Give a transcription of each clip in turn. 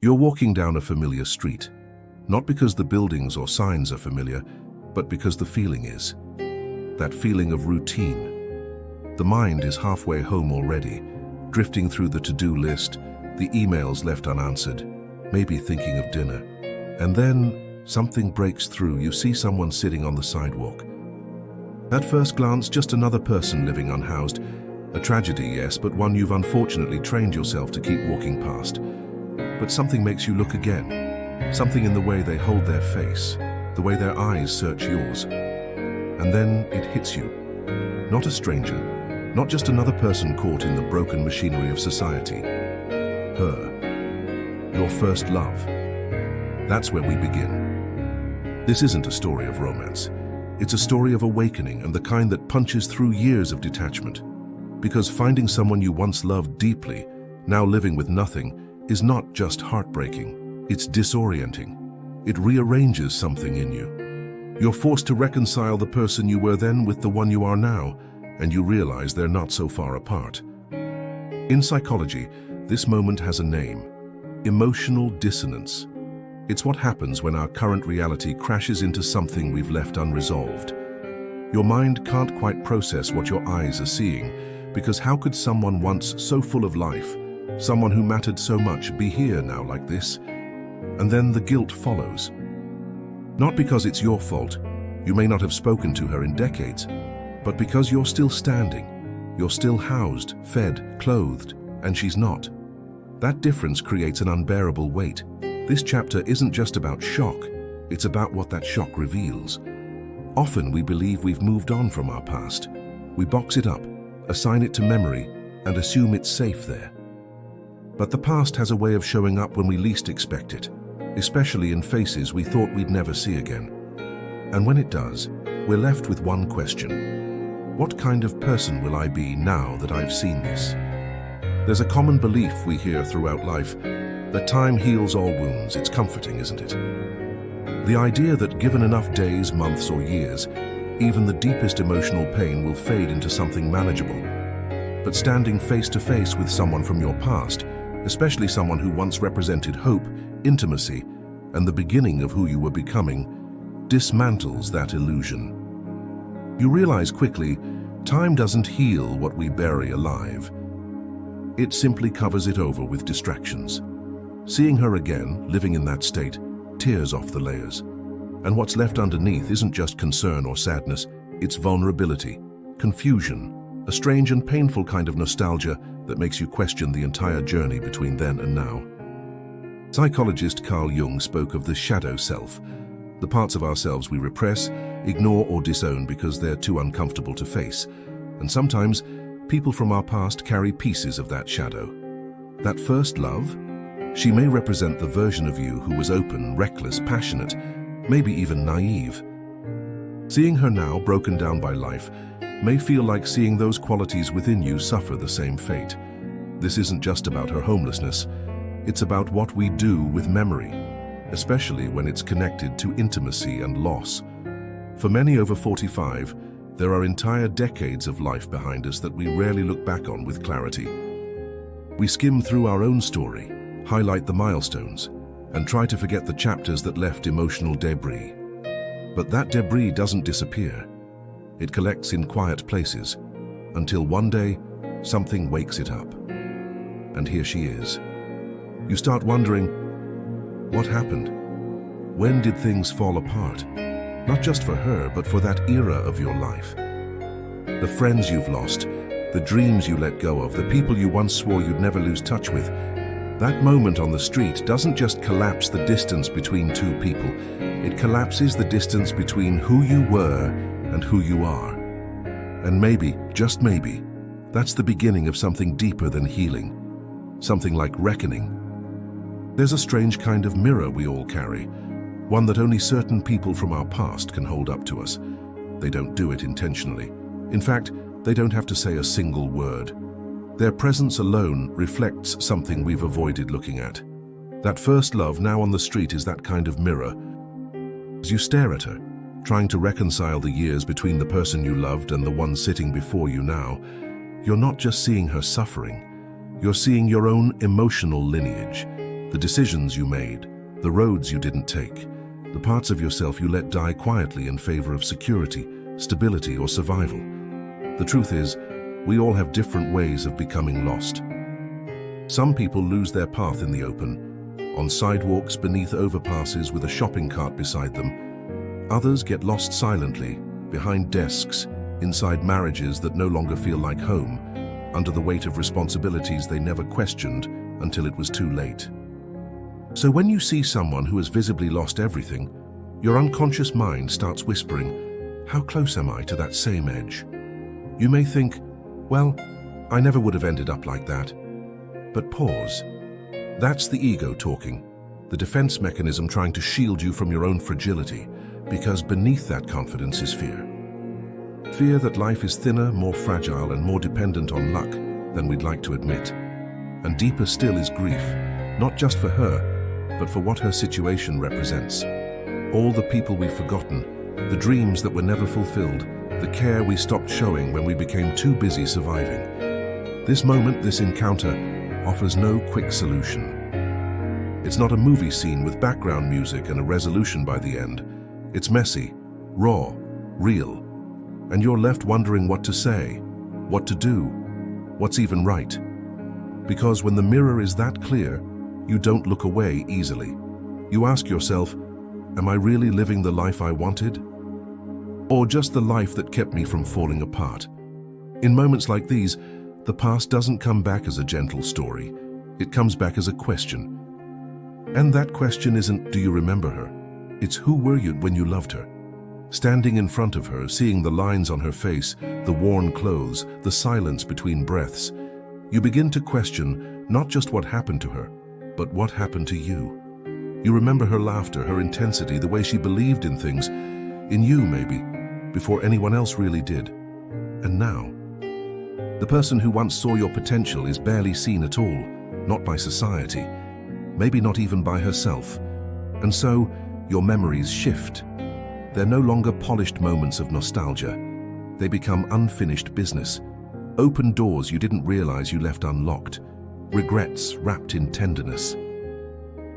You're walking down a familiar street, not because the buildings or signs are familiar, but because the feeling is. That feeling of routine. The mind is halfway home already, drifting through the to-do list, the emails left unanswered, maybe thinking of dinner. And then something breaks through. You see someone sitting on the sidewalk. At first glance, just another person living unhoused. A tragedy, yes, but one you've unfortunately trained yourself to keep walking past. But something makes you look again. Something in the way they hold their face, the way their eyes search yours. And then it hits you. Not a stranger, not just another person caught in the broken machinery of society. Her. Your first love. That's where we begin. This isn't a story of romance. It's a story of awakening, and the kind that punches through years of detachment. Because finding someone you once loved deeply, now living with nothing, is not just heartbreaking. It's disorienting. It rearranges something in you. You're forced to reconcile the person you were then with the one you are now, and you realize they're not so far apart. In psychology, this moment has a name: emotional dissonance. It's what happens when our current reality crashes into something we've left unresolved. Your mind can't quite process what your eyes are seeing, because how could someone once so full of life, someone who mattered so much, be here now like this? And then the guilt follows. Not because it's your fault, you may not have spoken to her in decades, but because you're still standing, you're still housed, fed, clothed, and she's not. That difference creates an unbearable weight. This chapter isn't just about shock, it's about what that shock reveals. Often we believe we've moved on from our past. We box it up, assign it to memory, and assume it's safe there. But the past has a way of showing up when we least expect it, especially in faces we thought we'd never see again. And when it does, we're left with one question: what kind of person will I be now that I've seen this? There's a common belief we hear throughout life that time heals all wounds. It's comforting, isn't it? The idea that given enough days, months, or years, even the deepest emotional pain will fade into something manageable. But standing face to face with someone from your past, especially someone who once represented hope, intimacy, and the beginning of who you were becoming, dismantles that illusion. You realize quickly, time doesn't heal what we bury alive. It simply covers it over with distractions. Seeing her again, living in that state, tears off the layers. And what's left underneath isn't just concern or sadness, it's vulnerability, confusion, a strange and painful kind of nostalgia that makes you question the entire journey between then and now. Psychologist Carl Jung spoke of the shadow self, the parts of ourselves we repress, ignore, or disown because they're too uncomfortable to face. And sometimes, people from our past carry pieces of that shadow. That first love? She may represent the version of you who was open, reckless, passionate, maybe even naive. Seeing her now, broken down by life, may feel like seeing those qualities within you suffer the same fate. This isn't just about her homelessness. It's about what we do with memory, especially when it's connected to intimacy and loss. For many over 45, there are entire decades of life behind us that we rarely look back on with clarity. We skim through our own story, highlight the milestones, and try to forget the chapters that left emotional debris. But that debris doesn't disappear. It collects in quiet places, until one day, something wakes it up. And here she is. You start wondering, what happened? When did things fall apart? Not just for her, but for that era of your life. The friends you've lost, the dreams you let go of, the people you once swore you'd never lose touch with. That moment on the street doesn't just collapse the distance between two people. It collapses the distance between who you were and who you are. And maybe, just maybe, that's the beginning of something deeper than healing. Something like reckoning. There's a strange kind of mirror we all carry, one that only certain people from our past can hold up to us. They don't do it intentionally. In fact, they don't have to say a single word. Their presence alone reflects something we've avoided looking at. That first love now on the street is that kind of mirror. As you stare at her, trying to reconcile the years between the person you loved and the one sitting before you now, you're not just seeing her suffering. You're seeing your own emotional lineage, The decisions you made, the roads you didn't take, the parts of yourself you let die quietly in favor of security, stability, or survival. The truth is, we all have different ways of becoming lost. Some people lose their path in the open, on sidewalks beneath overpasses with a shopping cart beside them. Others get lost silently, behind desks, inside marriages that no longer feel like home, under the weight of responsibilities they never questioned until it was too late. So when you see someone who has visibly lost everything, your unconscious mind starts whispering, "How close am I to that same edge?" You may think, "Well, I never would have ended up like that." But pause. That's the ego talking, the defense mechanism trying to shield you from your own fragility, because beneath that confidence is fear. Fear that life is thinner, more fragile, and more dependent on luck than we'd like to admit. And deeper still is grief, not just for her, but for what her situation represents. All the people we've forgotten, the dreams that were never fulfilled, the care we stopped showing when we became too busy surviving. This moment, this encounter, offers no quick solution. It's not a movie scene with background music and a resolution by the end. It's messy, raw, real, and you're left wondering what to say, what to do, what's even right. Because when the mirror is that clear, you don't look away easily. You ask yourself, am I really living the life I wanted? Or just the life that kept me from falling apart? In moments like these, the past doesn't come back as a gentle story. It comes back as a question. And that question isn't, do you remember her? It's, who were you when you loved her? Standing in front of her, seeing the lines on her face, the worn clothes, the silence between breaths, you begin to question not just what happened to her, but what happened to you. You remember her laughter, her intensity, the way she believed in things, in you maybe, before anyone else really did. And now, the person who once saw your potential is barely seen at all, not by society, maybe not even by herself. And so, your memories shift. They're no longer polished moments of nostalgia. They become unfinished business. Open doors you didn't realize you left unlocked. Regrets wrapped in tenderness.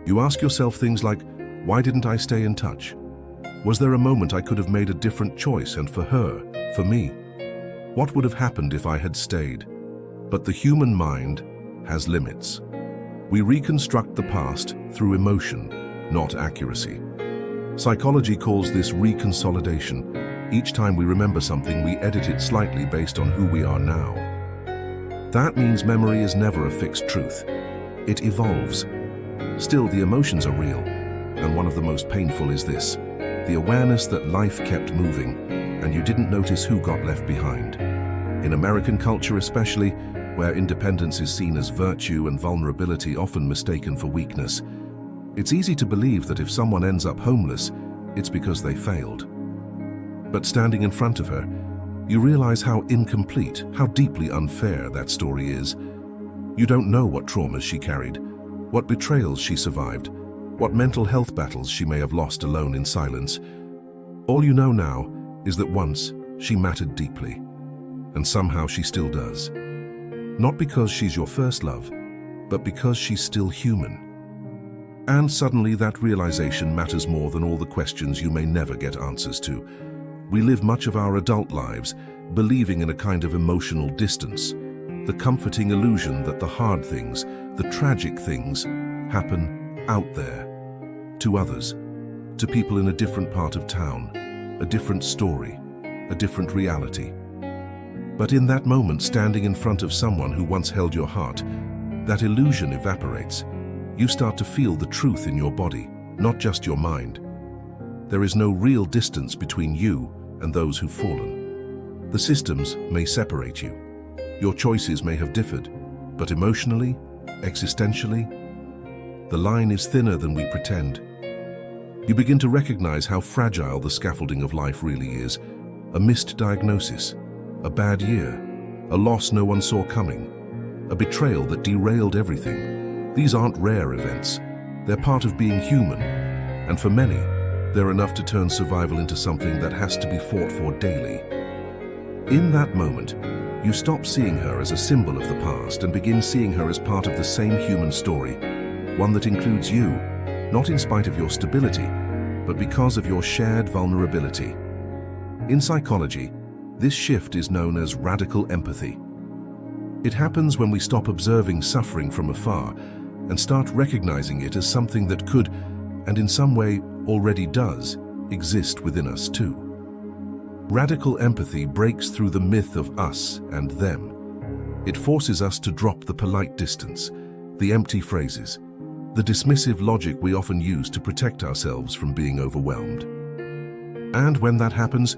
You ask yourself things like, why didn't I stay in touch? Was there a moment I could have made a different choice, and for her, for me? What would have happened if I had stayed? But the human mind has limits. We reconstruct the past through emotion, not accuracy. Psychology calls this reconsolidation. Each time we remember something, we edit it slightly based on who we are now. That means memory is never a fixed truth. It evolves. Still, the emotions are real, and one of the most painful is this: the awareness that life kept moving, and you didn't notice who got left behind. In American culture especially, where independence is seen as virtue and vulnerability often mistaken for weakness, it's easy to believe that if someone ends up homeless, it's because they failed. But standing in front of her, you realize how incomplete, how deeply unfair that story is. You don't know what traumas she carried, what betrayals she survived, what mental health battles she may have lost alone in silence. All you know now is that once she mattered deeply, and somehow she still does. Not because she's your first love, but because she's still human. And suddenly that realization matters more than all the questions you may never get answers to. We live much of our adult lives believing in a kind of emotional distance, the comforting illusion that the hard things, the tragic things, happen out there, to others, to people in a different part of town, a different story, a different reality. But in that moment, standing in front of someone who once held your heart, that illusion evaporates. You start to feel the truth in your body, not just your mind. There is no real distance between you and those who've fallen. The systems may separate you. Your choices may have differed, but emotionally, existentially, the line is thinner than we pretend. You begin to recognize how fragile the scaffolding of life really is. A missed diagnosis, a bad year, a loss no one saw coming, a betrayal that derailed everything. These aren't rare events. They're part of being human, and for many, they're enough to turn survival into something that has to be fought for daily. In that moment, you stop seeing her as a symbol of the past and begin seeing her as part of the same human story. one that includes you, not in spite of your stability, but because of your shared vulnerability. In psychology, this shift is known as radical empathy. It happens when we stop observing suffering from afar and start recognizing it as something that could, and in some way already does, exist within us too. Radical empathy breaks through the myth of us and them. It forces us to drop the polite distance, the empty phrases, the dismissive logic we often use to protect ourselves from being overwhelmed. And when that happens,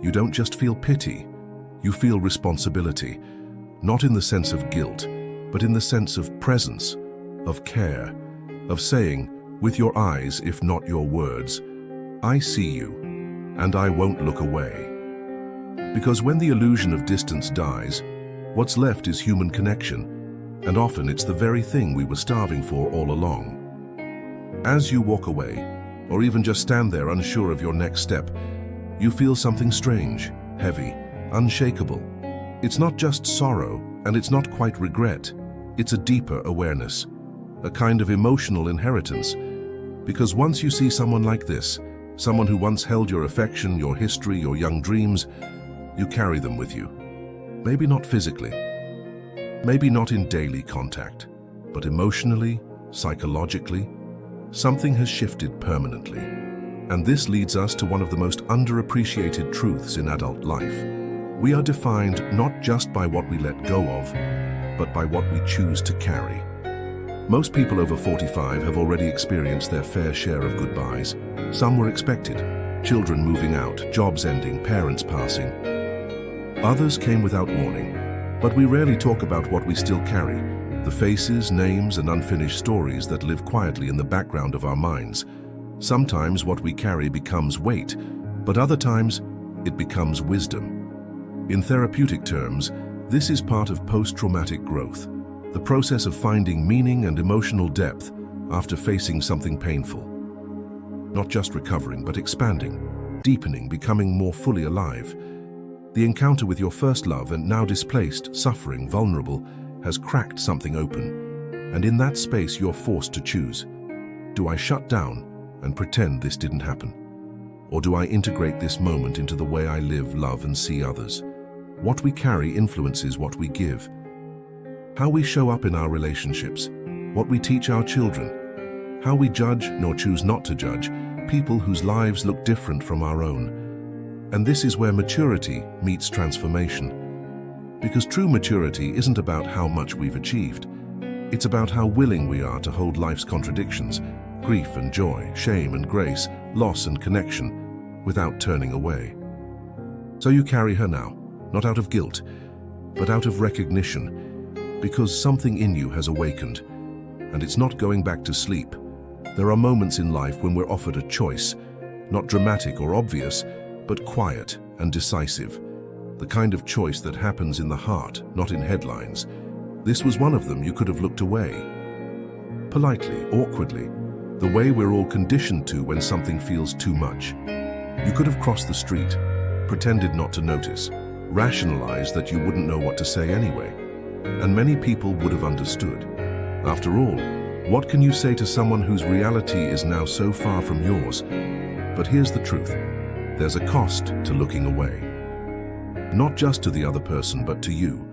you don't just feel pity, you feel responsibility, not in the sense of guilt, but in the sense of presence, of care, of saying, with your eyes, if not your words, I see you, and I won't look away. Because when the illusion of distance dies, what's left is human connection, and often it's the very thing we were starving for all along. As you walk away, or even just stand there unsure of your next step, you feel something strange, heavy, unshakable. It's not just sorrow, and it's not quite regret. It's a deeper awareness, a kind of emotional inheritance. Because once you see someone like this, someone who once held your affection, your history, your young dreams, you carry them with you. Maybe not physically, maybe not in daily contact, but emotionally, psychologically, something has shifted permanently. And this leads us to one of the most underappreciated truths in adult life. We are defined not just by what we let go of, but by what we choose to carry. Most people over 45 have already experienced their fair share of goodbyes. Some were expected: children moving out, jobs ending, parents passing. Others came without warning, but we rarely talk about what we still carry, the faces, names, and unfinished stories that live quietly in the background of our minds. Sometimes what we carry becomes weight, but other times it becomes wisdom. In therapeutic terms, this is part of post-traumatic growth, the process of finding meaning and emotional depth after facing something painful. Not just recovering, but expanding, deepening, becoming more fully alive. The encounter with your first love, and now displaced, suffering, vulnerable, has cracked something open. And in that space, you're forced to choose. Do I shut down and pretend this didn't happen? Or do I integrate this moment into the way I live, love, and see others? What we carry influences what we give. How we show up in our relationships, what we teach our children, how we judge, nor choose not to judge, people whose lives look different from our own. And this is where maturity meets transformation. Because true maturity isn't about how much we've achieved. It's about how willing we are to hold life's contradictions, grief and joy, shame and grace, loss and connection, without turning away. So you carry her now, not out of guilt, but out of recognition, because something in you has awakened, and it's not going back to sleep. There are moments in life when we're offered a choice, not dramatic or obvious, but quiet and decisive. The kind of choice that happens in the heart, not in headlines. This was one of them. You could have looked away. Politely, awkwardly, the way we're all conditioned to when something feels too much. You could have crossed the street, pretended not to notice, rationalized that you wouldn't know what to say anyway. And many people would have understood. After all, what can you say to someone whose reality is now so far from yours? But here's the truth. There's a cost to looking away. Not just to the other person, but to you.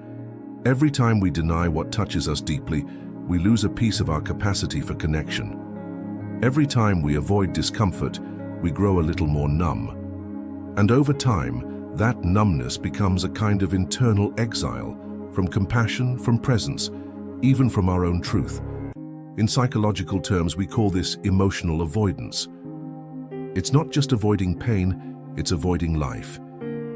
Every time we deny what touches us deeply, we lose a piece of our capacity for connection. Every time we avoid discomfort, we grow a little more numb. And over time, that numbness becomes a kind of internal exile from compassion, from presence, even from our own truth. In psychological terms, we call this emotional avoidance. It's not just avoiding pain, it's avoiding life.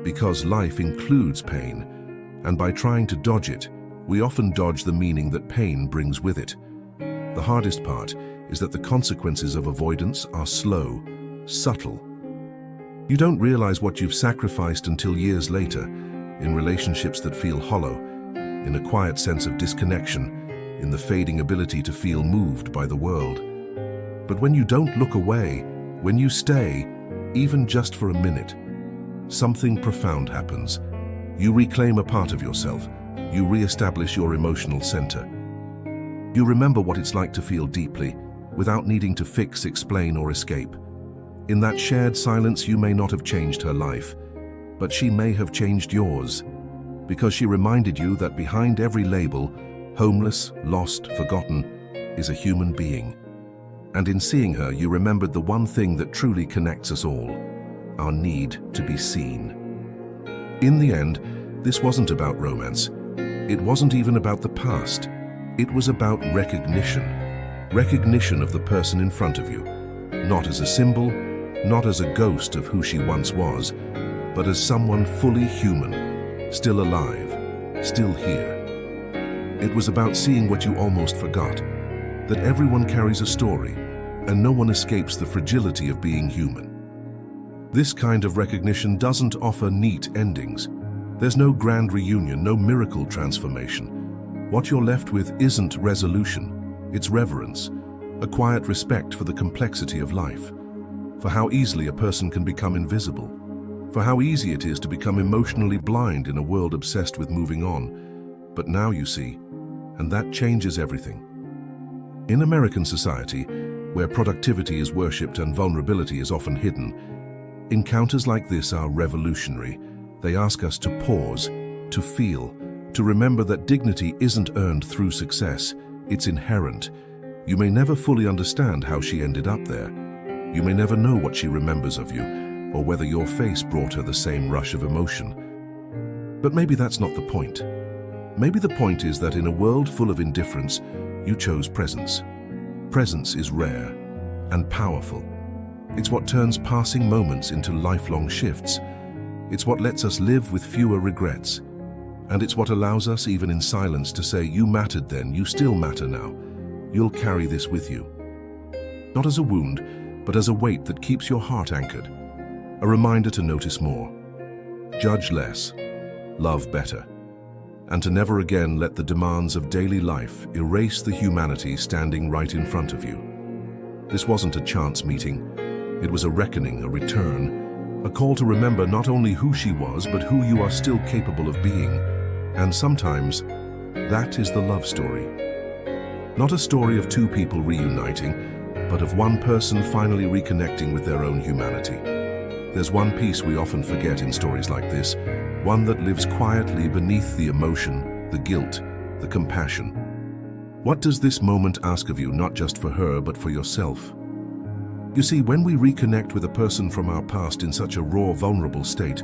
Because life includes pain, and by trying to dodge it, we often dodge the meaning that pain brings with it. The hardest part is that the consequences of avoidance are slow, subtle. You don't realize what you've sacrificed until years later, in relationships that feel hollow, in a quiet sense of disconnection, in the fading ability to feel moved by the world. But when you don't look away, when you stay, even just for a minute, something profound happens. You reclaim a part of yourself. You re-establish your emotional center. You remember what it's like to feel deeply, without needing to fix, explain, or escape. In that shared silence, you may not have changed her life, but she may have changed yours, because she reminded you that behind every label, homeless, lost, forgotten, is a human being. And in seeing her, you remembered the one thing that truly connects us all, our need to be seen. In the end, this wasn't about romance. It wasn't even about the past. It was about recognition. Recognition of the person in front of you, not as a symbol, not as a ghost of who she once was, but as someone fully human, still alive, still here. It was about seeing what you almost forgot, that everyone carries a story, and no one escapes the fragility of being human. This kind of recognition doesn't offer neat endings. There's no grand reunion, no miracle transformation. What you're left with isn't resolution, it's reverence, a quiet respect for the complexity of life, for how easily a person can become invisible, for how easy it is to become emotionally blind in a world obsessed with moving on. But now you see, and that changes everything. In American society, where productivity is worshipped and vulnerability is often hidden, encounters like this are revolutionary. They ask us to pause, to feel, to remember that dignity isn't earned through success, it's inherent. You may never fully understand how she ended up there. You may never know what she remembers of you, or whether your face brought her the same rush of emotion. But maybe that's not the point. Maybe the point is that in a world full of indifference, you chose presence. Presence is rare and powerful. It's what turns passing moments into lifelong shifts. It's what lets us live with fewer regrets. And it's what allows us, even in silence, to say, you mattered then, you still matter now. You'll carry this with you. Not as a wound, but as a weight that keeps your heart anchored. A reminder to notice more, judge less, love better, and to never again let the demands of daily life erase the humanity standing right in front of you. This wasn't a chance meeting. It was a reckoning, a return, a call to remember not only who she was, but who you are still capable of being. And sometimes, that is the love story. Not a story of two people reuniting, but of one person finally reconnecting with their own humanity. There's one piece we often forget in stories like this, one that lives quietly beneath the emotion, the guilt, the compassion. What does this moment ask of you, not just for her, but for yourself? You see, when we reconnect with a person from our past in such a raw, vulnerable state,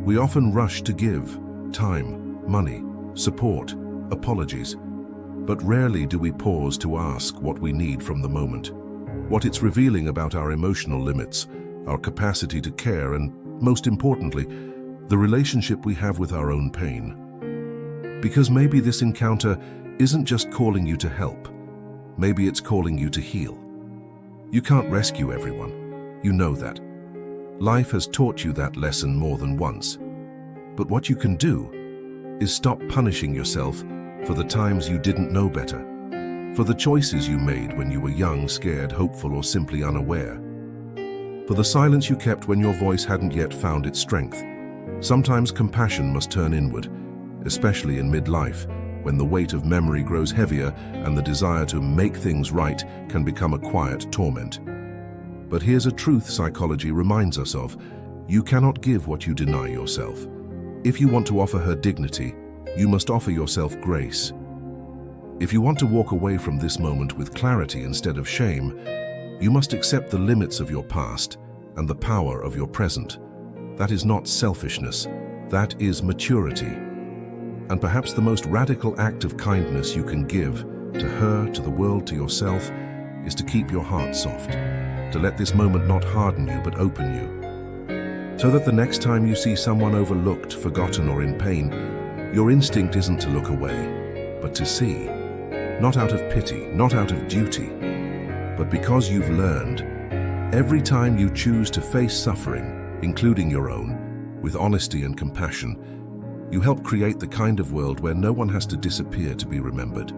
we often rush to give time, money, support, apologies. But rarely do we pause to ask what we need from the moment, what it's revealing about our emotional limits, our capacity to care, and, most importantly, the relationship we have with our own pain. Because maybe this encounter isn't just calling you to help, maybe it's calling you to heal. You can't rescue everyone, you know that. Life has taught you that lesson more than once. But what you can do is stop punishing yourself for the times you didn't know better, for the choices you made when you were young, scared, hopeful, or simply unaware, for the silence you kept when your voice hadn't yet found its strength. Sometimes compassion must turn inward, especially in midlife, when the weight of memory grows heavier and the desire to make things right can become a quiet torment. But here's a truth psychology reminds us of. You cannot give what you deny yourself. If you want to offer her dignity, you must offer yourself grace. If you want to walk away from this moment with clarity instead of shame, you must accept the limits of your past and the power of your present. That is not selfishness, that is maturity. And perhaps the most radical act of kindness you can give to her, to the world, to yourself, is to keep your heart soft, to let this moment not harden you but open you. So that the next time you see someone overlooked, forgotten, or in pain, your instinct isn't to look away, but to see. Not out of pity, not out of duty, but because you've learned. Every time you choose to face suffering, including your own, with honesty and compassion, you help create the kind of world where no one has to disappear to be remembered.